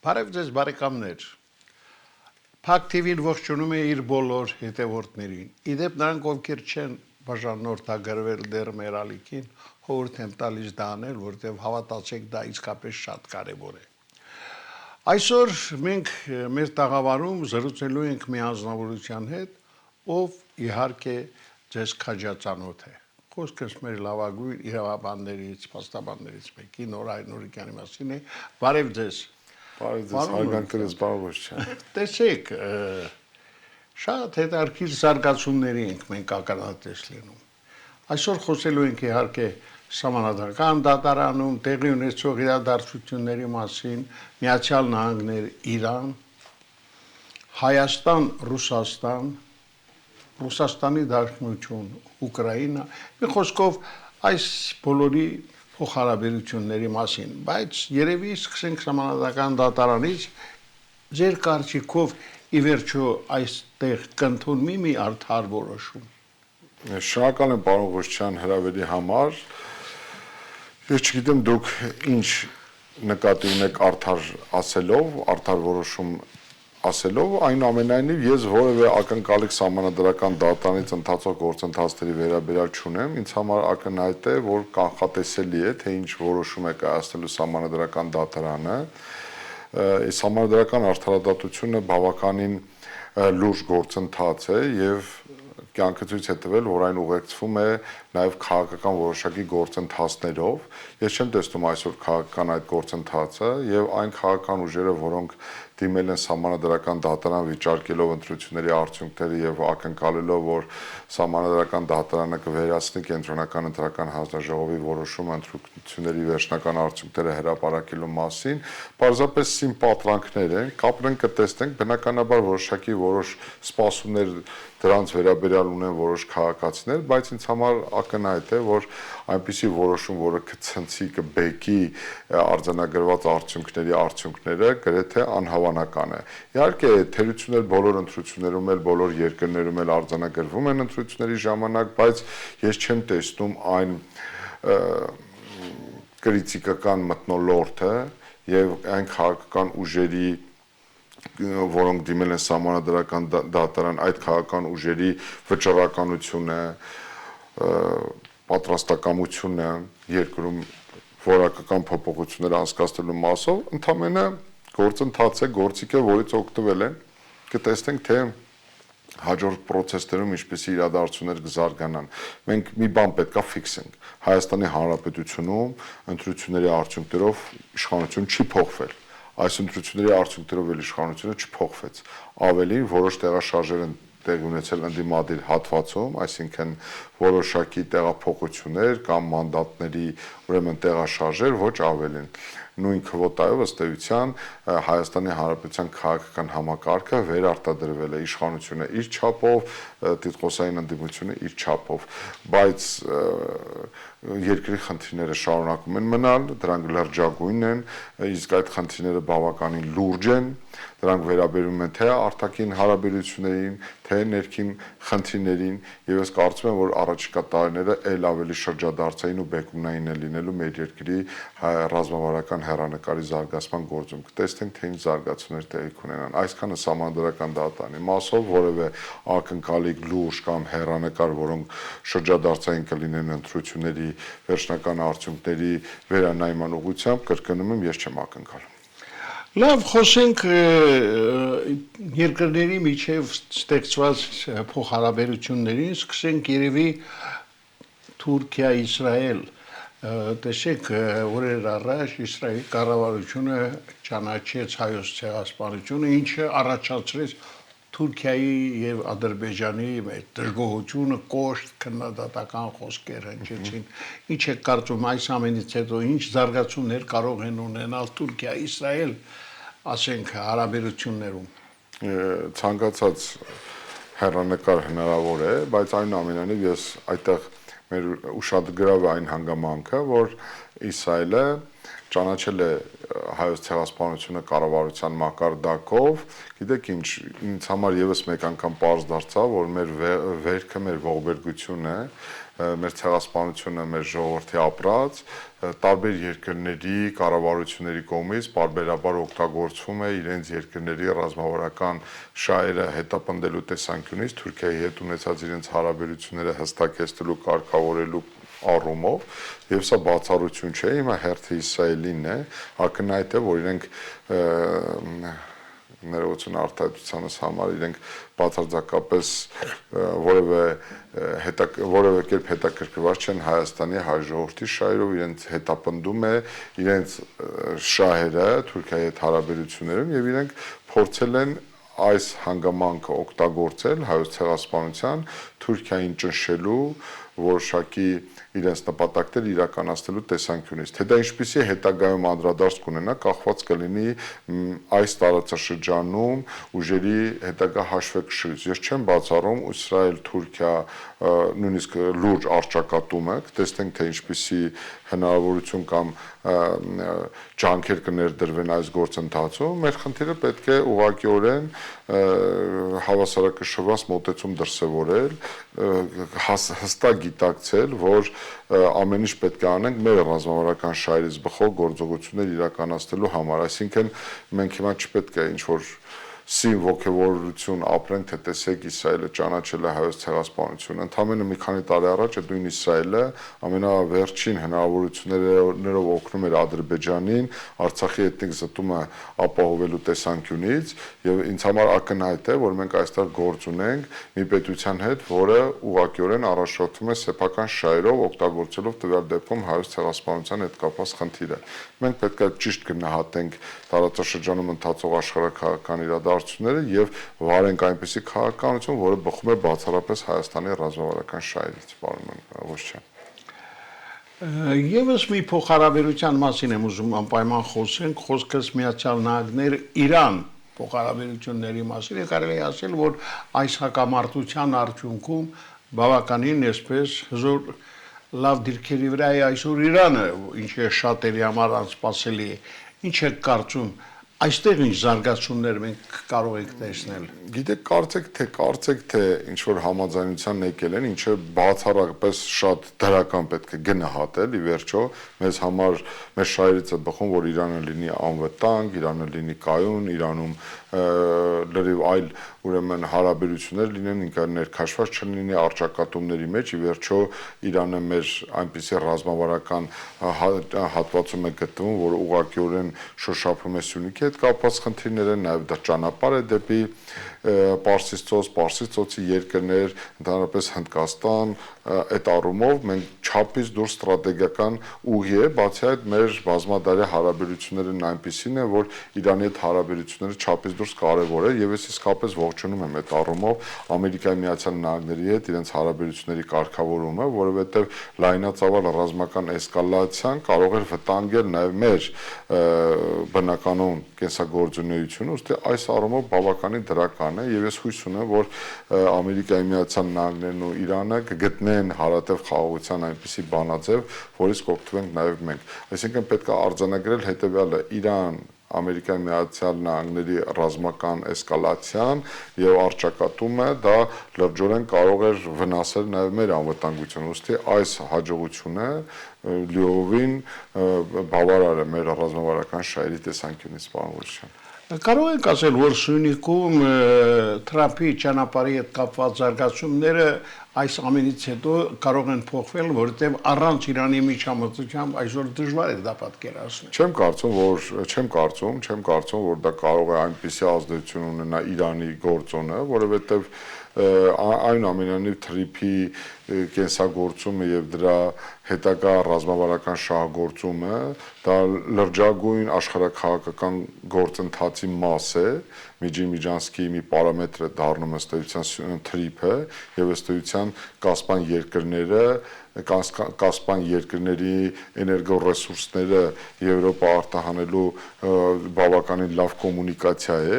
Բարև ձեզ բարեկամներ։ Փակ TV-ն ողջունում է իր բոլոր հետևորդներին։ Իդեպ նրանք ովքեր չեն բաժանորդագրվել դեռ մեր ալիքին, խորհուրդ եմ տալիս դա անել, որտեղ հավատացեք դա իսկապես շատ կարևոր է։ Այսօր մենք մեր տաղավարում զրուցելու ենք մի անձնավորության հետ, ով իհարկե ձեզ քաջածանոթ է։ Խոսքս մեր լավագույն իրավաբաններից, փաստաբաններից մեկի Նորայր Նուրիկյանի մասին է։ Բարև ձեզ։ Բարև ձեզ, հարգանքներս բարոյ չեն։ Տեսեք, շատ հետաքրքիր զարգացումների ենք մենք ականատես լինում։ Այսօր խոսելու ենք իհարկե Սահմանադրական դատարանում տեղի ունեցող իրադարձությունների մասին, Միացյալ Նահանգներ, Իրան, Հայաստան, Ռուսաստան, Ռուսաստանի Դաշնություն, Ուկրաինա, մի խոսքով այս բոլորի փոխհարաբերությունների մասին, բայց երևի սկսենք Սահմանադրական դատարանից, ձեր կարծիքով ի վերջո այստեղ կընդունվի մի արդար որոշում։ Շնորհակալ եմ պարոն Ղուշչյան հրավերի համար։ Ես չգիտեմ դուք ինչ նկատի ունեք արդար ասելով, արդար որոշում ասելով, այնուամենայնիվ ես որևէ ակնկալիք Սահմանադրական դատարանից ընթացող գործընթացների վերաբերյալ չունեմ, ինձ համար ակնհայտ է, որ կանխատեսելի է, թե ինչ որոշում է կայացնելու Սահմանադրական դատարանը։ Սահմանադրական արդարադատությունը բավականին լուրջ գործընթաց է եւ կյանքը ցույց է տվել, որ այն ուղեկցվում է նաև քաղաքական որոշակի գործընթացներով։ Ես չեմ տեսնում այսօր քաղաքական այդ գործընթացը եւ այն քաղաքական ուժերը, որոնք դիմել են Սահմանադրական դատարան վիճարկելով ընտրությունների արդյունքները եւ ակնկալելով, որ Սահմանադրական դատարանը կվերացնի Կենտրոնական ընտրական հանձնաժողովի որոշումը ընտրությունների վերջնական արդյունքները հրապարակելու մասին, պարզապես սին պատրանքներ են, կապրեն կտեսնենք, բնականաբար որոշակի որոշ սպասումներ դրանց վերաբերյալ ունեն որոշ քաղաքացիներ, բայց ինձ համար ակնհայտ է, որ այնպիսի որոշում, որը կցնցի կբեկի արձանագրված արդյունքները գրեթե անհավանական է։ Իհարկե, թերություններ բոլոր ընտրություններում էլ, բոլոր երկրներում էլ արձանագրվում են ընտրությունների ժամանակ, բայց ես չեմ տեսնում այն կրիտիկական մթնոլորտը եւ այն քաղաքական ուժերի, որոնք դիմել են Սահմանադրական դատարան, այդ քաղաքական ուժերի վճռականությունը, պատրաստակամությունը երկրում որակական փոփոխություններ անցկացնելու մասով ընդամենը գործընթաց է, գործիք է, որից օգտվել են, կտեսնենք թե հաջորդ process-ներում ինչպիսի իրադարձություններ կզարգանան։ Մենք մի բան պետքա ֆիքսենք։ Հայաստանի Հանրապետությունում ընտրությունների արդյունքներով իշխանություն չի փոխվել։ Այս ընտրությունների արդյունքներով էլ իշխանությունը չփոխվեց։ Ավելին որոշ տեղաշարժեր են տեղի ունեցել ընդդիմադիր հատվածում, այսինքն որոշակի տեղափոխություններ կամ մանդատների ուրեմն տեղաշարժեր, ոչ ավելին։ Նույն քվոտայով ըստ էության Հայաստանի Հանրապետության քաղաքական համակարգը վերարտադրվել է, իշխանությունը իր չափով, տիտղոսային ընդդիմությունը իր չափով, բայց երկրի խնդիրները շարունակում են մնալ, դրանք լրջագույն են, իսկ այդ խնդիրները բավականին լուրջ են, դրանք վերաբերում են թե արտաքին հարաբերություններին, թե ներքին խնդիրներին, եւ ես կարծում եմ, որ առաջիկա տարիները ել ավելի շրջադարձային ու բեկումնային են լինելու մեր երկրի ռազմավարական հեռանկարի զարգացման գործում։ Կտեսնենք, թե ինչ զարգացումներ տեղի կունենան։ Այսքանը Սահմանադրական դատարանի մասով որևէ ակնկալիք լուրջ կամ հեռանկար, որոնք շրջադարձային կլինեն ընտրությունների վերջնական արդյունքների վերանայման ուղղությամբ, կրկնում եմ, ես չեմ ակնկալում։ Լավ, խոսենք երկրների միջև ստեղծված փոխհարաբերություններին, սկսենք երևի Թուրքիա-Իսրայել, տեսեք, օրեր առաջ Իսրայելի կառավարությունը ճանաչեց Հայոց ցեղասպանությունը, ինչը առաջացրեց Թուրքիայի եւ Ադրբեջանի դժգոհությունը, կոշտ քննադատական խոսքեր հնչեցին։ Ինչ է կարծում այս ամենից հետո ինչ զարգացումներ կարող են ունենալ Թուրքիա-Իսրայել, ասենք հարաբերություններում։ Ցանկացած հեռանկար հնարավոր է, բայց այնուամենայնիվ ես այդտեղ մեր ուշադրավ այն հանգամանքը, որ Իսրայելը ճանաչել է հայոց ցեղասպանությունը կառավարության մակարդակով, գիտեք ինչ, ինձ համար եւս մեկ անգամ պարզ դարձավ, որ մեր վերքը, մեր ողբերգությունը, մեր ցեղասպանությունը, մեր ժողովրդի ապրած տարբեր երկրների կառավարությունների կողմից բարբերաբար օգտագործվում է իրենց երկրների ռազմավարական շահերը հետապնդելու տեսանկյունից Թուրքիայի հետ ունեցած իրենց հարաբերությունները հստակեցնելու, կարգավորելու առումով, եւ սա բացառություն չէ, հիմա հերթը Իսրայելին է, ակնհայտ է, որ իրենք ներողություն արտահայտությանս համար իրենք բացարձակապես որևէ կերպ հետաքրքրված չեն Հայաստանի հայ ժողովրդի շահերով, իրենց հետապնդում է իրենց շահերը Թուրքիայի հետ հարաբերություններում եւ իրենք փորձել են այս հանգամանքը օգտագործել հայոց ցեղասպանության Թուրքիային ճնշելու որոշակի իրենց նպատակներ իրականացնելու տեսանկյունից, թե դա ինչպիսի հետագայում անդրադարձ կունենա, կախված կլինի այս տարածաշրջանում ուժերի հետագա հաշվեկշռից։ Ես չեմ բացառում Իսրայել-Թուրքիա նույնիսկ լուրջ առճակատումը, կտեսնենք թե ինչպիսի հնարավորություն կամ ջանքեր կներդրվեն այս գործընթացում, մեր խնդիրը պետք է ուղղակիորեն հավասարակշռված մոտեցում դրսևորել, հստակ գիտակցել, որ ամեն ինչ պետք է անենք մեր ռազմավարական շահերից բխող գործողություններ իրականացնելու համար, այսինքն մենք հիմա չպետք է ինչ-որ սին ոգևորություն ապրենք, թե տեսեք Իսրայելը ճանաչել է հայոց ցեղասպանությունը, ընդամենը մի քանի տարի առաջ այդ նույն Իսրայելը ամենավերջին հնարավորություններով օգնում էր Ադրբեջանին Արցախի էթնիկ զտումը ապահովելու տեսանկյունից եւ ինձ համար ակնհայտ է, որ մենք այստեղ գործ ունենք մի պետության հետ, որը ուղղակիորեն առաջնորդվում է սեփական շահերով օգտագործելով տվյալ դեպքում հայոց ցեղասպանության հետ կապված խնդիրը։ Մենք պետք է ճիշտ գնահատենք տարածաշրջանում ընթացող աշխարհաքաղաքական իրադարձությունները եւ վարենք այնպիսի քաղաքականություն, որը բխում է բացառապես Հայաստանի ռազմավարական շահերից, պարոն Ղոշյան։ Եվս մի փոխհարաբերության մասին եմ ուզում անպայման խոսենք, խոսքս Միացյալ Նահանգներ Իրան փոխհարաբերությունների մասին է կարելի ասել, որ այս հակամարտության արդյունքում բավականին այսպես հզոր լավ դիրքերի վրա է այսօր Իրանը, ինչը շատերի համար անսպասելի է։ Ինչ եք կարծում, այստեղ ինչ զարգացումներ մենք կարող ենք տեսնել։ Գիտեք, կարծեք թե ինչ որ համաձայնության եկել են, ինչը բացառապես շատ դրական պետք է գնահատել, ի վերջո, մեզ համար մեր շահերից է բխում, որ Իրանը լինի անվտանգ, Իրանը լինի կայուն, Իրանում լրիվ այլ ուրեմն հարաբերություններ լինեն, ինքը ներքաշված չլինի առճակատումների մեջ, ի վերջո Իրանը մեր այնպիսի ռազմավարական հատվածում է գտնվում, որ ուղղակիորեն շոշափում է Սյունիքի հետ կապված խնդիրները, նաև դա ճանապարհ է դեպի Պարսից ծոցի երկրներ, ընդհանրապես Հնդկաստան, այդ առումով մենք չափից դուրս ստրատեգիական ուղի է, բացի այդ մեր բազմադարյա հարաբերություններն այնպիսին է, որ Իրանի հետ հարաբերությունները չափից դուրս կարևոր է եւ ես իսկապես ողջունում եմ այդ առումով Ամերիկայի Միացյալ Նահանգների հետ իրենց հարաբերությունների կարգավորումը, որովհետեւ լայնածավալ ռազմական էսկալացիան կարող էր վտանգել նաեւ մեր բնականոն կենսագործունեությունը, ուստի այս առումով բավականին դրական է եւ ես հույս ունեմ, որ Ամերիկայի Միացյալ Նահանգներն ու Իրանը կգտնեն հարատև խաղաղության այնպիսի բանաձև, որից կօգտվենք նաեւ մենք։ Այսինքն պետք է արձանագրել հետեւյալը՝ Իրան Ամերիկայի Միացյալ Նահանգների ռազմական էսկալացիան եւ առճակատումը դա լրջորեն կարող էր վնասել նաեւ մեր անվտանգությունը, ուստի այս հաջողությունը լիովին բավարար է մեր ռազմավարական շահերի տեսանկյունից, պարոն Ղոշյան։ Կարող եք ասել, որ Սյունիքում Թրամփի ճանապարհի հետ կապված զարգացումները այս ամենից հետո կարող են փոխվել, որովհետև առանց Իրանի միջամտությամբ այսօր դժվար է դա պատկերացնել։ Չեմ կարծում, որ դա կարող է այնպիսի ազդեցություն ունենա Իրանի գործոնը, որովհետև այնուամենայնիվ թրիփի կենսագործումը եւ դրա հետագա ռազմավարական շահագործումը դա լրջագույն աշխարհաքաղաքական գործընթացի մաս է, Միջինմիջանսկի մի պարամետր է դառնում ըստ էության թրիփը եւ ըստ էության Կասպան երկրների էներգոռեսուրսները Եվրոպա արտահանելու բավականին լավ կոմունիկացիա է։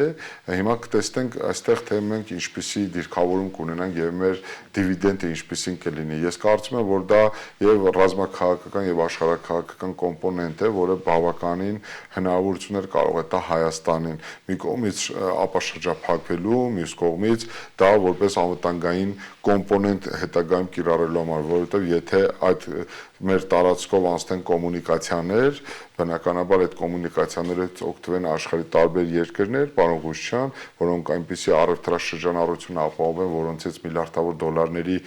Հիմա կտեսնենք այստեղ թե մենք ինչպիսի դիրքավորում կունենանք եւ մեր դիվիդենդը ինչպեսին կլինի։ Ես կարծում եմ, որ դա եւ ռազմաքաղաքական եւ աշխարհաքաղաքական կոմպոնենտ է, որը բավականին հնարավորություններ կարող է տա Հայաստանին մի կողմից ապաշրջափակվելու, մյուս կողմից դա որպես անվտանգային կոմպոնենտ հետագայում կիրառելու համար, որովհետեւ եթե այդ մեր տարածքով անցնեն կոմունիկացիաներ, բնականաբար այդ կոմունիկացիաներից օգտվեն աշխարհի տարբեր երկրներ, պարոն Ղուշյան, որոնք այնպիսի առևտրաշրջանառություն ապահովեն, որոնցից միլիարդավոր դոլարների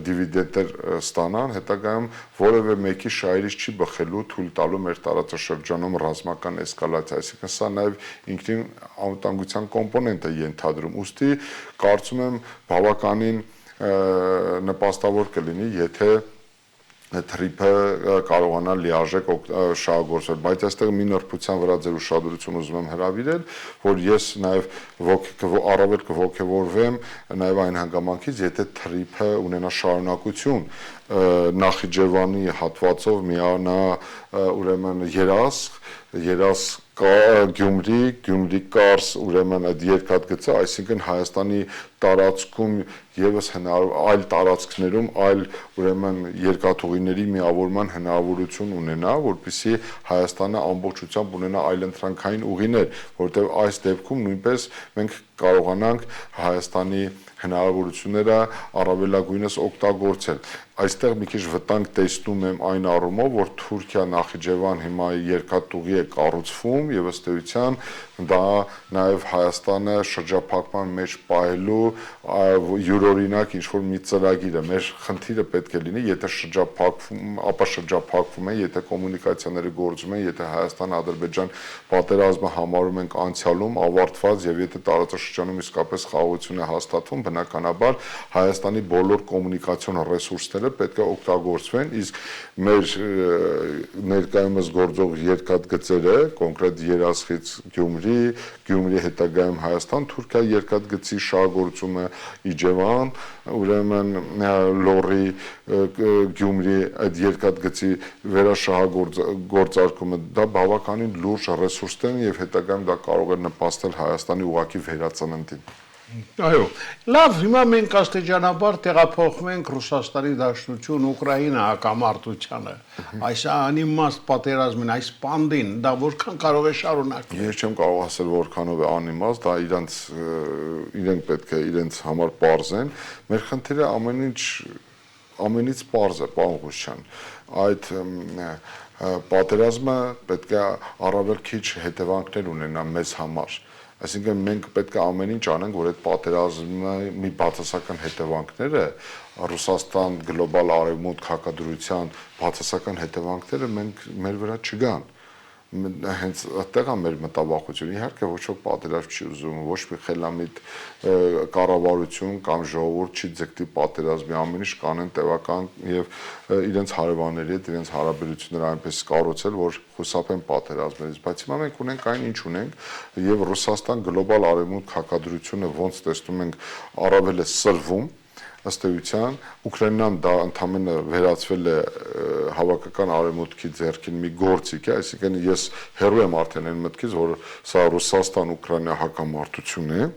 դիվիդենդներ ստանան, հետագայում որևէ մեկի շահերից չի բխելու թույլ տալու մեր տարածաշրջանում ռազմական էսկալացիա, այսինքն սա նաև ինքնին անվտանգության կոմպոնենտ է ենթադրում։ Ուստի կարծում եմ բավականին նպաստավոր կլինի, եթե թրիփը կարողանա լիարժեք շահագործվել, բայց այստեղ մի նրբության վրա ձեր ուշադրություն ուզում եմ հրավիրել, որ ես նաև առավել կողքեվորվեմ նաև այն հանգամանքից, եթե թրիփը ունենա շարունակություն Նախիջևանի հատվածով միանա ուրեմն երաս Գյումրի, Գյումրի Կարս, ուրեմն այդ երկաթգծը, այսինքն Հայաստանի տարածքում եւս այլ տարածքներում այլ ուրեմն երկաթուղիների միավորման հնարավորություն ունենա, որպեսզի Հայաստանը ամբողջությամբ ունենա այլընտրանքային ուղիներ, որտեղ այս դեպքում նույնպես մենք կարողանանք Հայաստանի հնարավորությունները առավելագույնս օգտագործել։ Այստեղ մի քիչ վտանգ տեսնում եմ այն առումով, որ Թուրքիա-Նախիջևան հիմա երկաթուղի է կառուցվում եւ ըստ էության դա նաեւ Հայաստանը շրջափակման մեջ պահելու յուրօրինակ ինչ-որ մի ծրագիր է։ Մեր խնդիրը պետք է լինի, եթե ապա շրջափակվում են, եթե կոմունիկացիաները գործում են, եթե Հայաստան-Ադրբեջան պատերազմը համարում ենք անցյալում ավարտված եւ եթե տարածաշրջանում իսկապես խաղաղություն է հաստատվում, բնականաբար Հայաստանի բոլոր կոմունիկացիոն ռեսուրսները պետք է օգտագործվեն, իսկ մեր ներկայումս գործող երկաթգծերը, կոնկրետ Երասխից Գյումրի, Գյումրի հետագայում Հայաստան, Թուրքիա երկաթգծի շահագործումը Իջևան, ուրեմն Լոռի Գյումրի այդ երկաթգծի վերաշահագործարկումը դա բավականին լուրջ ռեսուրսներ են եւ հետագայում դա կարող է նպաստել Հայաստանի ուղղակի վերածննդին։ Այո, լավ, հիմա մենք աստիճանաբար տեղափոխվում ենք Ռուսաստանի Դաշնություն, Ուկրաինա հակամարտությանը, այս անիմաստ պատերազմին, այս պանդին, դա որքան կարող է շարունակվել։ Ես չեմ կարող ասել որքանով է անիմաստ, դա իրենք պետք է իրենց համար պարզեն։ Մեր խնդիրը ամենից պարզ է, պարոն Ղուշյան։ Այդ պատերազմը պետք է առավել քիչ հետևանքներ ունենա մեզ համար։ Այսինքն մենք պետք է ամեն ինչ անենք, որ այդ պատերազմի մի բացասական հետևանքները Ռուսաստան գլոբալ արևմուտք հակադրության բացասական հետևանքները մեր վրա չգան։ Հենց այդտեղ է մեր մտավախությունը։ Իհարկե ոչ ոք պատերազմ չի ուզում, ոչ մի խելամիտ կառավարություն կամ ժողովուրդ չի ձգտի պատերազմի, ամեն ինչ կանեն տևական եւ իրենց հարևանների հետ իրենց հարաբերությունները այնպես կառուցել, որ խուսափեն պատերազմներից, բայց հիմա մենք ունենք այն ինչ ունենք եւ Ռուսաստան գլոբալ արևմուտք հակադրությունը ոնց տեսնում ենք առավել է սրվում ըստ էության Ուկրաինան դա ընդամենը վերածվել է հավաքական արևմուտքի ձեռքին մի գործիք է, այսինքն ես հեռու եմ արդեն այն մտքից, որ սա Ռուսաստան-Ուկրաինա հակամարտություն է,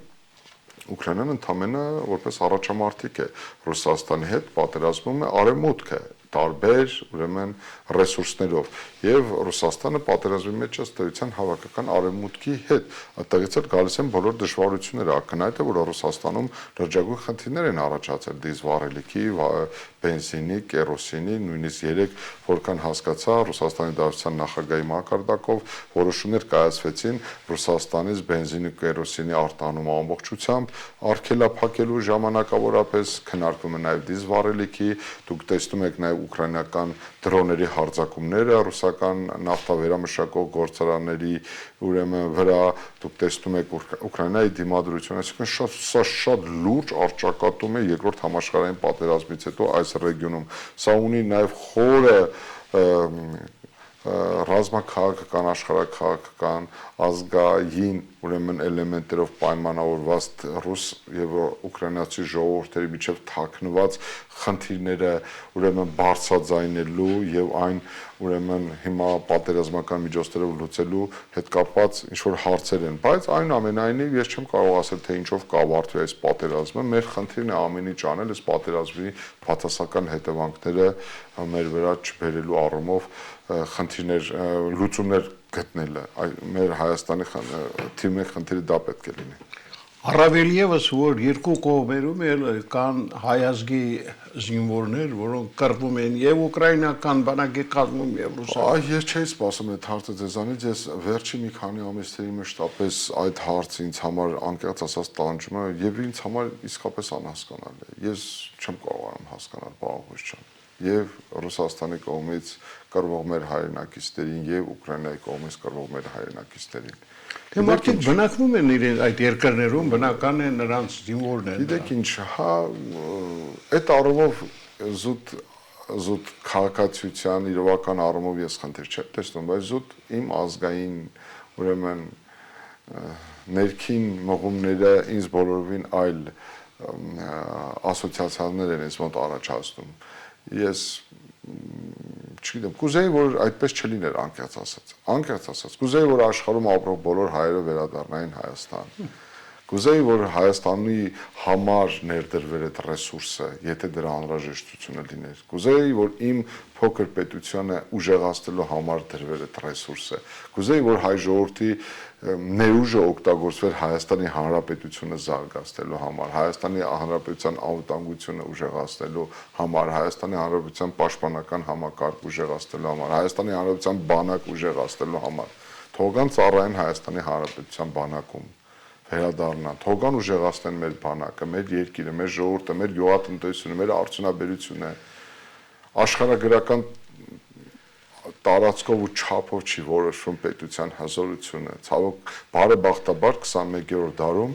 Ուկրաինան ընդամենը որպես առաջամարտիկ է Ռուսաստանի հետ պատերազմում է արևմուտքը տարբեր ուրեմն ռեսուրսներով եւ Ռուսաստանը պատերազմի մեջ ըստ էության հավաքական արևմուտքի հետ այդտեղից էլ գալիս են բոլոր դժվարությունները ակնհայտ է որ Ռուսաստանում լրջագույն խնդիրներ են առաջացել դիզվառելիքի բենզինի կերոսինի նույնիսկ երեք որքան հասկացա Ռուսաստանի Դաշնության նախագահի մակարդակով որոշումներ կայացվեցին Ռուսաստանից բենզինի կերոսինի արտանումը ամբողջությամբ արգելափակելու ժամանակավորապես քննարկվում է նաեւ դիզվառելիքի դուք տեսնում եք նաեւ ուկրաինական դրոների հարձակումները ռուսական նավթավերամշակող գործարանների ուրեմն վրա դուք տեսնում եք Ուկրաինայի դիմադրությունը, այսինքն շատ լուրջ առճակատում է երկրորդ համաշխարհային պատերազմից հետո այս ռեգիոնում։ Սա ունի նաև խորը ռազմաքաղաքական, աշխարհաքաղաքական, ազգային ուրեմն էլեմենտերով պայմանավորված ռուս եւ ուկրաինացի ժողովուրդների միջև թաքնված խնդիրները ուրեմն բարձրաձայնելու եւ այն ուրեմն հիմա պատերազմական միջոցներով լուծելու հետ կապված ինչ որ հարցեր են, բայց այնուամենայնիվ ես չեմ կարող ասել թե ինչով կավարտվի այս պատերազմը, մեր խնդիրն է ամեն ինչ անել այս պատերազմի բացասական հետևանքները մեր վրա չբերելու առումով խնդիրներ լուծումներ գտնելը մեր Հայաստանի թիմի մեկ խնդիրը դա պետք է լինի Առավել եւս որ երկու կողմերում էլ կան հայազգի զինվորներ, որոնք կռվում են եւ ուկրաինական բանակի կազմում եւ ռուսական։ Ես չէի սպասում այդ հարցը ձեզանից, ես վերջի մի քանի ամիսների մեջ շտապես այդ հարցը ինձ համար անկեղծ ասած տանջում է եւ ինձ համար իսկապես անհասկանալի է։ Ես չեմ կարողանում հասկանալ Պաղոս եւ Ռուսաստանի կողմից կռվող մեր հայրենակիցներին եւ Ուկրաինայի կողմից կռվող մեր հայրենակիցներին։ Թե մարդիկ բնակվում են իրեն այդ երկրներում, բնական է նրանց զինվորներ։ Գիտեք ինչ, հա, այդ առումով զուտ քաղաքացիության իրավական առումով ես խնդիր չեմ տեսնում, բայց զուտ իմ ազգային ուրեմն ներքին մղումները ինձ բոլորովին այլ ասոցիացիաներ են ինձ մոտ առաջացնում։ Ես չգիտեմ, կուզեի որ այդպես չլիներ անկեղծ ասած, կուզեի որ աշխարհում ապրող բոլոր հայերը վերադառնային Հայաստան։ Կուզեի որ Հայաստանի համար ներդրվեր այդ ռեսուրսը, եթե դրա անհրաժեշտությունը լիներ։ Կուզեի որ իմ փոքր պետությանը ուժեղացնելու համար դրվեր այդ ռեսուրսը։ Կուզեի որ հայ ժողովրդի ներուժը օգտագործվեր Հայաստանի Հանրապետությունը զարգացնելու համար, Հայաստանի Հանրապետության անվտանգությունը ուժեղացնելու համար, Հայաստանի Հանրապետության պաշտպանական համակարգ ուժեղացնելու համար, Հայաստանի Հանրապետության բանակ ուժեղացնելու համար։ Թողան ծառայեն Հայաստանի Հանրապետության բանակում վերադառնան, թողան ուժեղացնեն մեր բանակը, մեր երկիրը, մեր ժողովուրդը, մեր գյուղատնտեսությունը, մեր արդյունաբերությունը, աշխարհագրական տարածքով ու չափով չի որոշվում պետության հզորությունը։ Ցավոք, բարեբախտաբար 21-րդ դարում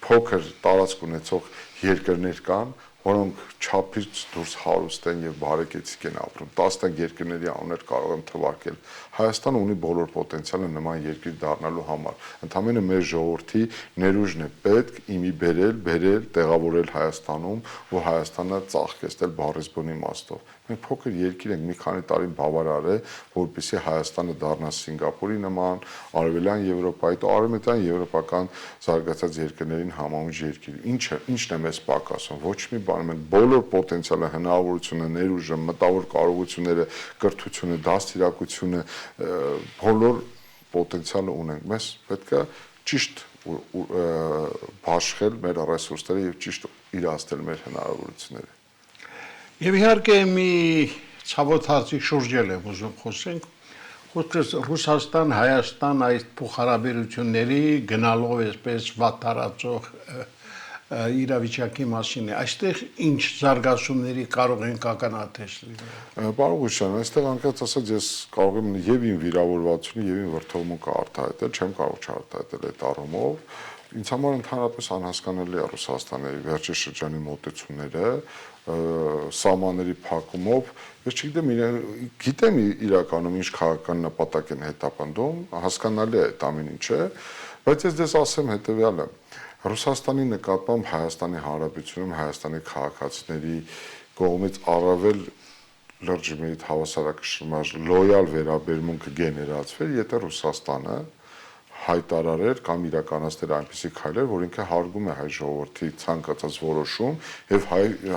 փոքր տարածք ունեցող երկրներ կան, որոնք չափից դուրս հարուստ են եւ բարեկեցիկ են ապրում։ 10 երկրների անուններ կարող եմ թվարկել։ Հայաստանը ունի բոլոր պոտենցիալը նման երկիր դառնալու համար։ Ընդհանրապես մեր ժողովրդի ներուժն է պետք իմի բերել, տեղավորել Հայաստանում, որ Հայաստանը ծաղկեցնել բառեզբոնի իմաստով։ Մենք փոքր երկիր ենք, մի քանի տարի բավարար է, որպեսզի Հայաստանը դառնա Սինգապուրի նման, Արևելյան Եվրոպայի, արևմտյան եվրոպական զարգացած երկրներին համահունչ երկիր։ Ինչն է մեզ պակասում։ Ոչ մի բան, մենք բոլոր պոտենցիալը, հնարավորությունը, ներուժը, մտավոր կարողությունները, կրթությունը, դաստիարակությունը, բոլոր պոտենցիալը ունենք։ Մեզ պետք է ճիշտ բաշխել մեր ռեսուրսները եւ ճիշտ իրացնել մեր հնարավորությունները։ Եվ իհարկե մի ցավոտ հարցի շուրջել եմ ուզում խոսենք, խոսքս Ռուսաստան, Հայաստան այդ փոխհարաբերությունների գնալով այսպես վատթարացող իրավիճակի մասին է։ Այստեղ ինչ զարգացումների կարող են ակնհայտ լինել։ Պարոն Ղուշյան, այստեղ անկեղծ ասած ես կարող եմ եւ իմ վիրավորվածությունը եւ իմ վրդովմունքը արտահայտել, չեմ կարող չարտահայտել այդ առումով։ Ինձ համար ընդհանրապես անհասկանալի է Ռուսաստանի վերջի շրջանի մոտեցումները սահմանների փակումով, ես գիտեմ իրականում ինչ քաղաքական նպատակ են հետապնդում, հասկանալի է այդ ամեն ինչը, բայց ես դες ասեմ հետեւյալը. Ռուսաստանի նկատմամբ Հայաստանի Հանրապետությունում Հայաստանի քաղաքացիների կողմից առավել լրջի մեծ հավասարակշռված լոյալ վերաբերմունքը գեներացվեր, եթե Ռուսաստանը հայտարարեր կամ իրականացներ այնպիսի քայլեր, որ ինքը հարգում է հայ ժողովրդի ցանկացած որոշում եւ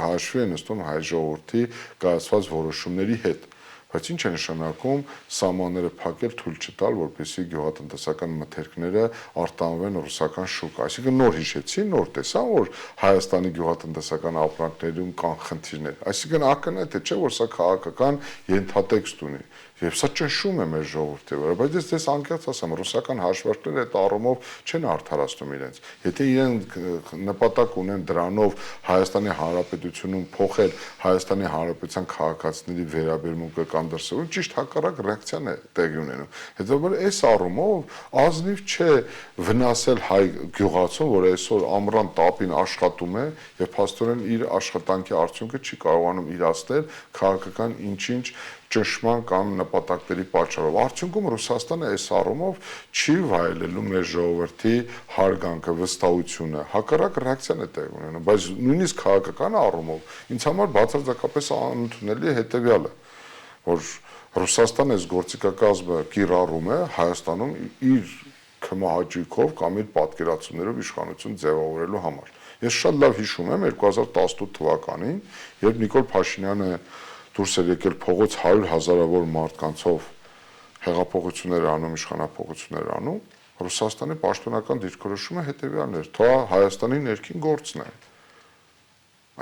հաշվի է նստում հայ ժողովրդի կայացված որոշումների հետ։ Բայց ինչ է նշանակում սահմանները փակել, թույլ չտալ, որպեսզի գյուղատնտեսական մթերքները արտանվեն ռուսական շուկա։ Այսինքն նոր հիշեցին, նոր տեսան, որ Հայաստանի գյուղատնտեսական ապրանքներում կան խնդիրներ։ Այսինքն ակնհայտ է, չէ՞ որ սա քաղաքական ենթատեքստ ունի։ Եվ սա ճնշում է մեր ժողովրդի վրա, բայց ես անկեղծ ասեմ, ռուսական հաշվարկները այդ առումով չեն արդարացնում իրենց։ Եթե իրենք նպատակ ունեն դրանով Հայաստանի Հանրապետությունում փոխել Հայաստանի Հանրապետության քաղաքացիների վերաբերմունքը կամ Հայաստան դրսևորում, ճիշտ հակառակ ռեակցիան է տեղի ունենում։ Հետո այս առումով ազնիվ չէ վնասել հայ գյուղացուն, որ այսօր ամռան տապին աշխատում է եւ փաստորեն իր աշխատանքի արդյունքը չի կարողանում իրացնել քաղաքական ինչ-ինչ ճնշման կամ նպատակների պատճառով։ Արդյունքում Ռուսաստանը այս առումով չի վայելելու մեր ժողովրդի հարգանքը, վստահությունը, հակառակ ռեակցիան է տեղի ունենում, բայց նույնիսկ քաղաքական առումով ինձ համար բացարձակապես անընդունելի է հետեւյալը, որ Ռուսաստանը այս գործիքակազմը կիրառում է Հայաստանում իր քմահաճույքով կամ իր պատկերացումներով իշխանություն ձևավորելու համար։ Ես շատ լավ հիշում եմ 2018 թվականին, երբ Նիկոլ Փաշինյանը դուրս էր եկել փողոց 100,000-ավոր մարդկանցով հեղափոխություններ անում, իշխանափոխություններ անում, Ռուսաստանի պաշտոնական դիրքորոշումը հետևյալն էր՝ թող Հայաստանի ներքին գործն է։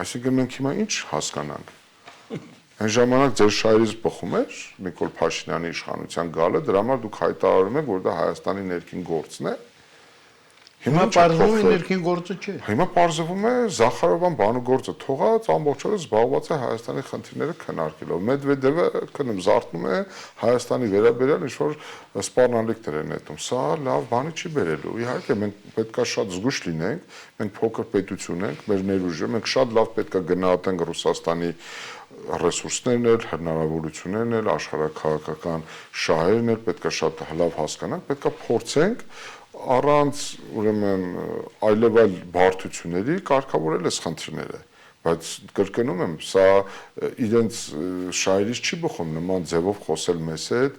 Այսինքն մենք հիմա ինչ հասկանանք։ Այն ժամանակ ձեր շահերից բխում էր Նիկոլ Փաշինյանի իշխանության գալը, դրա համար դուք հայտարարում եք, որ դա Հայաստանի ներքին գործն է։ Հիմա պարզվում է ներքին գործը չէ։ Հիմա պարզվում է Զախարովյան բանուգործը թողած ամբողջովին զբաղված է Հայաստանի խնդիրները քննարկելով։ Մեդվեդևը քնում զարթնում է Հայաստանի վերաբերյալ ինչ-որ սպառնալիքներ են նետում։ Սա լավ բանի չի բերելու։ Իհարկե մենք պետքա շատ զգուշ լինենք, մենք փոքր պետություն ենք, մեր ներուժը, մենք շատ լավ պետքա գնահատենք Ռուսաստանի ռեսուրսներն էլ, հնարավորություններն էլ, աշխարհաքաղաքական շահերն էլ պետքա շատ լավ հասկանանք, պետքա փորձենք առանց ուրեմն այլևայլ բարդությունների կարգավորել այս խնդիրները, բայց կրկնում եմ, սա իրենց շահերից չի բխում նման ձևով խոսել մեզ հետ,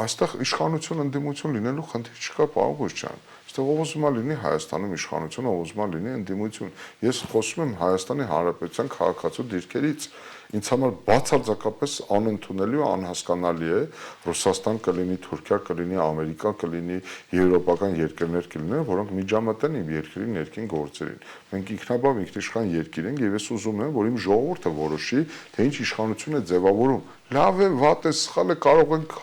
այստեղ իշխանություն ընդդիմություն լինելու խնդիր չկա, պարոն Ղուշյան, այստեղ ով ուզում է լինի Հայաստանում իշխանություն, ով ուզում է լինի ընդդիմություն, ես խոսում եմ Հայաստանի Հանրապետության քաղաքացու դիրքերից, ինձ համար բացարձակապես անընդունելի ու անհասկանալի է Ռուսաստան կլինի, Թուրքիա կլինի, Ամերիկա կլինի, եվրոպական երկրներ կլինեն, որոնք միջամտեն իմ երկրի ներքին գործերին։ Մենք ինքնաբավ ինքնիշխան երկիր ենք եւ ես ուզում եմ, որ իմ ժողովուրդը որոշի, թե ինչ իշխանություն է ձևավորում։ Լավ է, վատ է, սխալ է, կարող ենք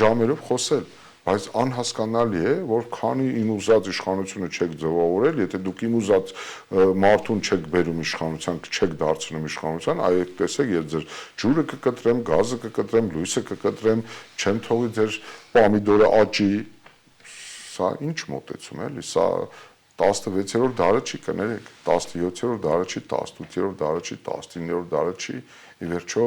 ժամերով խոսել, բայց անհասկանալի է, որ քանի իմ ուզած իշխանությունը չեք ձևավորել, եթե դուք իմ ուզած մարդուն չեք բերում իշխանության, չեք դարձնում իշխանության, այ տեսեք, ես ձեր ջուրը կկտրեմ, գազը կկտրեմ, լույսը կկտրեմ, չեմ թողի ձեր պոմիդորը աճի։ Սա ինչ մոտեցում է, էլի, սա 16-րդ դարը չի, կներեք, 17-րդ դարը չի, 18-րդ դարը չի, 19-րդ դարը չի, ի վերջո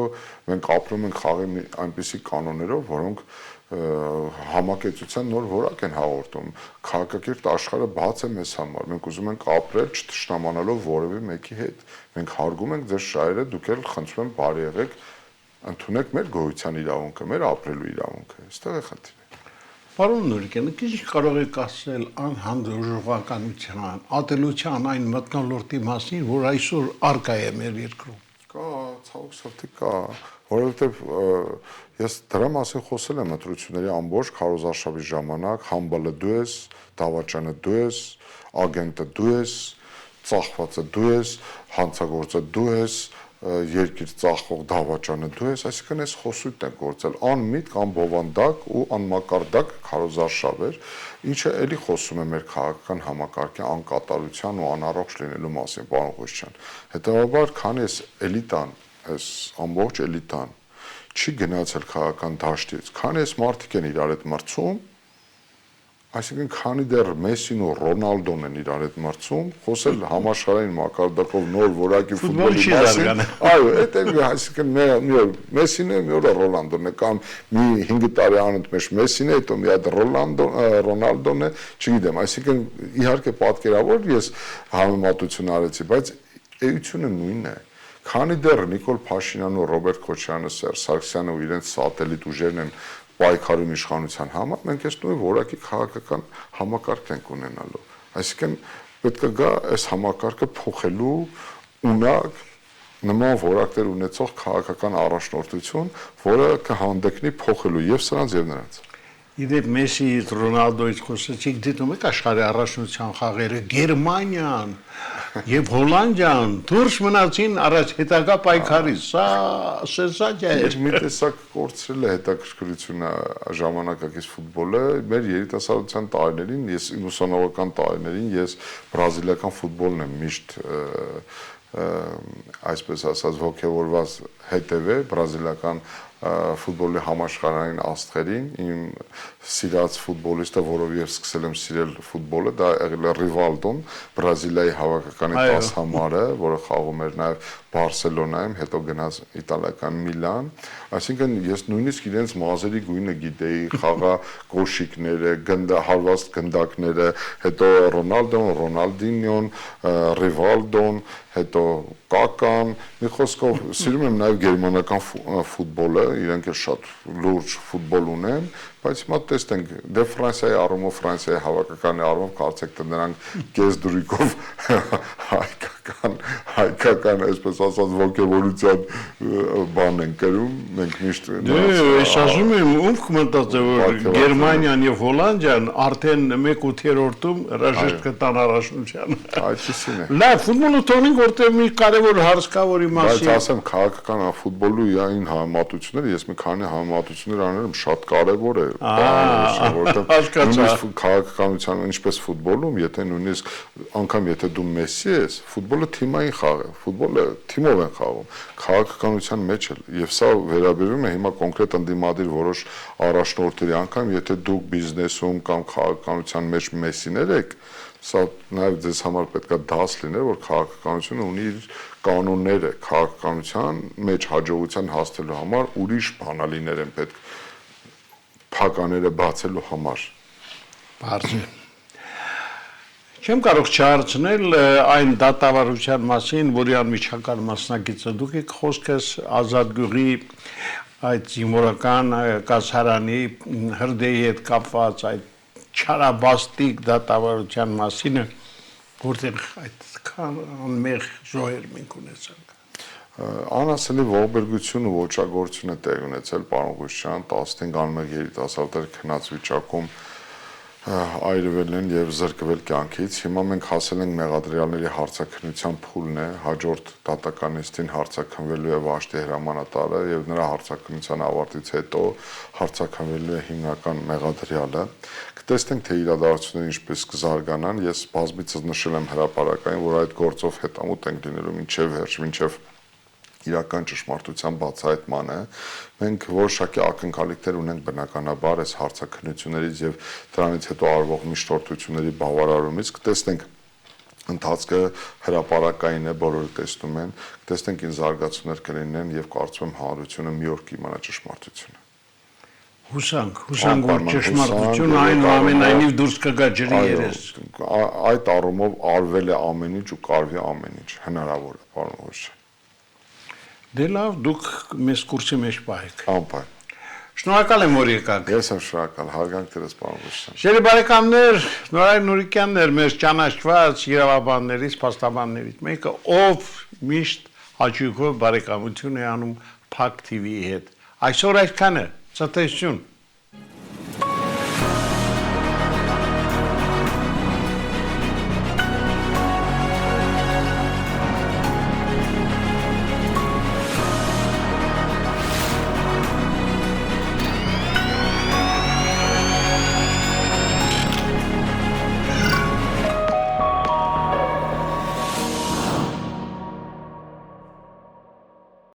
մենք ապրում ենք խաղի այնպիսի կանոններով, որոնք համակեցության նոր որակ են հաղորդում, քաղաքակիրթ աշխարհը բաց է մեզ համար, մենք ուզում ենք ապրել չթշնամանալով որևէ մեկի հետ, մենք հարգում ենք ձեր շահերը, դուք էլ խնդրում եմ բարի եղեք, ընդունեք մեր գոյության իրավունքը, մեր ապրելու իրավունքը, այստեղ է խնդիրը։ Պարոն Նուրիկյան, ինչ կարող եք ասել անհանդուրժողականության, ատելության այն մթնոլորտի մասին, որ այսօր արկա է մեր երկրում։ Կա, ցավոք սրտի կա, որովհետև ես դրա մասին խոսել եմ ընտրությունների ամբողջ քարոզարշավի ժամանակ, համբալը դու ես, դավաճանը դու ես, ագենտը դու ես, ծախվածը դու ես, հանցագործը դու ես, երկիր ծախող դավաճանը դու ես, այսինքն այս խոսույթն է գործել անմիտ կամ բովանդակ ու անմակարդակ քարոզարշավ էր, ինչը էլի խոսում է մեր քաղաքական համակարգի անկատարության ու անառողջ լինելու մասին, պարոն Ղուշյան։ Հետևաբար, քանի այս էլիտան, այս ամբողջ էլիտան չի գնացել քաղաքական դաշտից, քանի այս մարդիկ են իրար հետ մրցում, այսինքն քանի դեռ Մեսին ու Ռոնալդոն են իրար հետ մրցում, խոսել համաշխարհային մակարդակով նոր որակի ֆուտբոլի մասին, այո, դա այսինքն մի օր Մեսին է, մի օր Ռոնալդոն է, կամ մի 5 տարի անընդմեջ Մեսին է, հետո մի հատ Ռոնալդոն է, չգիտեմ, այսինքն իհարկե պատկերավոր ես համեմատություն արեցի, բայց էությունը նույնն է։ Քանի դեռ Նիկոլ Փաշինյանն ու Ռոբերտ Քոչարյանը, Սերժ Սարգսյանը ու իրենց սատելիտ ուժերն են պայքարում իշխանության համար, մենք այս նույն որակի քաղաքական համակարգ ենք ունենալու։ Այսինքն պետք է գա այս համակարգը փոխելու ունակ նման որակներ ունեցող քաղաքական առաջնորդություն, որը կհանդգնի փոխելու եւ սրանց եւ նրանց։ Իդեպ Մեսիից, Ռոնալդոից խոսեցիք, դիտում եք աշխարհի առաջնության խաղերը, Գերմանիան եւ Հոլանդիան դուրս մնացին առաջ հետագա պայքարից, սա սենսացիա է։ Մի տեսակ կորցրել է հետաքրքրությունը ժամանակակից ֆուտբոլը, մեր երիտասարդության տարիներին, ես 90-ական տարիներին ես բրազիլիական ֆուտբոլն եմ միշտ այսպես ասած ոգևորված հետևել բրազիլիական ֆուտբոլի համաշխարհային աստղերին, իմ սիրած ֆուտբոլիստը, որով ես սկսել եմ սիրել ֆուտբոլը, դա եղել է Ռիվալդոն, Բրազիլիայի հավաքականի 10 համարը, որը խաղում էր նաև Բարսելոնայում, հետո գնաց իտալական Միլան, այսինքն ես նույնիսկ իրենց մազերի գույնը գիտեի, խաղա կոշիկները, հարված գնդակները, հետո Ռոնալդոն, Ռոնալդինյոն, Ռիվալդոն, հետո Կական, մի խոսքով սիրում եմ նաև գերմանական ֆուտբոլը, իրենք էլ շատ լուրջ ֆուտբոլ ունեն, բայց հիմա տեսնենք, դե Ֆրանսիայի առումով, Ֆրանսիայի հավաքականի առումով կարծեք թե նրանք կես դուրիկով հայկական, այսպես ասած, ոգևորության բան են կրում, մենք միշտ ես ասում եմ, ում կմտածել, որ Գերմանիան եւ Հոլանդիան արդեն 1/8-ում հրաժեշտ կտան առաջնության։ Այդպեսին է։ Լավ, ֆուտբոլը թողնենք, որտեղ մի կարևոր հարց կա, որի Բայց մասին ասեմ, քաղաքական ֆուտբոլի այն համեմատությունները, ես մի քանի համեմատություններ անել եմ, շատ կարևոր է, որովհետեւ քաղաքականության ինչպես ֆուտբոլում, եթե նույնիսկ անգամ եթե դու Մեսսի ես, ֆուտբոլը թիմային խաղ է, ֆուտբոլը թիմով են խաղում, քաղաքականության մեջ էլ, եւ սա վերաբերում է հիմա կոնկրետ ընդդիմադիր որոշ առաջնորդների, անգամ եթե դուք բիզնեսում կամ քաղաքականության մեջ Մեսսիներ եք, սա նաև ձեզ համար պետք է դաս լիներ, որ քաղաքականությունը ունի իր կանոնները, քաղաքականության մեջ հաջողության հասնելու համար ուրիշ բանալիներ են պետք փակաները բացելու համար։ Բարձր։ Չեմ կարող չհարցնել այն դատավարության մասին, որի անմիջական մասնակիցը դուք եք, խոսքս Ազատ գյուղի այդ զինվորական կացարանի հրդեհի հետ կապված այդ չարաբաստիկ դատավարության մասին, որտեղ այդքան անմեղ զոհեր մենք ունեցանք։ Անասելի ողբերգություն ու ոչագործություն է տեղ ունեցել պարոն Ղուշյան, 15 անմեղ երիտասարդներ քնած վիճակում այրվել են եւ զրկվել կյանքից։ Հիմա մենք հասել ենք մեղադրյալների հարցաքննության փուլն է, հաջորդ դատականիստին հարցաքննվելու է Վաշտի հրամանատարը եւ նրա հարցաքննության ավարտից հետո հարցաքննվելու է հիմնական մեղադրյալը։ Կտեսնենք թե իրադարձությունները ինչպես կզարգանան։ Ես բազմիցս նշել եմ հրապարակային, որ այդ գործով հետամուտ ենք լինելու մինչեւ վերջ, մինչեւ իրական ճշմարտության բացահայտմանը մենք որոշակի ակնկալիքներ ունենք բնականաբար այս հարցաքննություններից եւ դրանից հետո արվող միշտորթությունների բավարարումից կտեսնենք ընթացքը հրապարակային է, բոլորը տեսնում են, կտեսնենք ինչ զարգացումներ կլինեն եւ կարծում եմ հանրությունը մի օր կիմանա ճշմարտությունը։ Հուսանք, որ ճշմարտությունը այնուամենայնիվ դուրս կգա ջրի երես։ Այդ առումով արվել է ամեն ինչ ու կարվի ամեն ինչ, հնարավոր է, պարոն Ղուշյան։ Դե լավ, դուք մեզ կուրսի մեջ պահեք։ Անպայման։ Շնորհակալ եմ, որ եկաք։ Ես եմ շնորհակալ, հարգանք ձեզ, պարոն Ղուշյան։ Շերի բարեկամներ, Նորայր Նուրիկյանն էր մեր ճանաչված իրավաբաններից, փաստաբաններից մեկը, ով միշտ հաճույքով բարեկամություն է անում Փակ TV-ի հետ։ Այսօր այդքանը, ցտեսություն։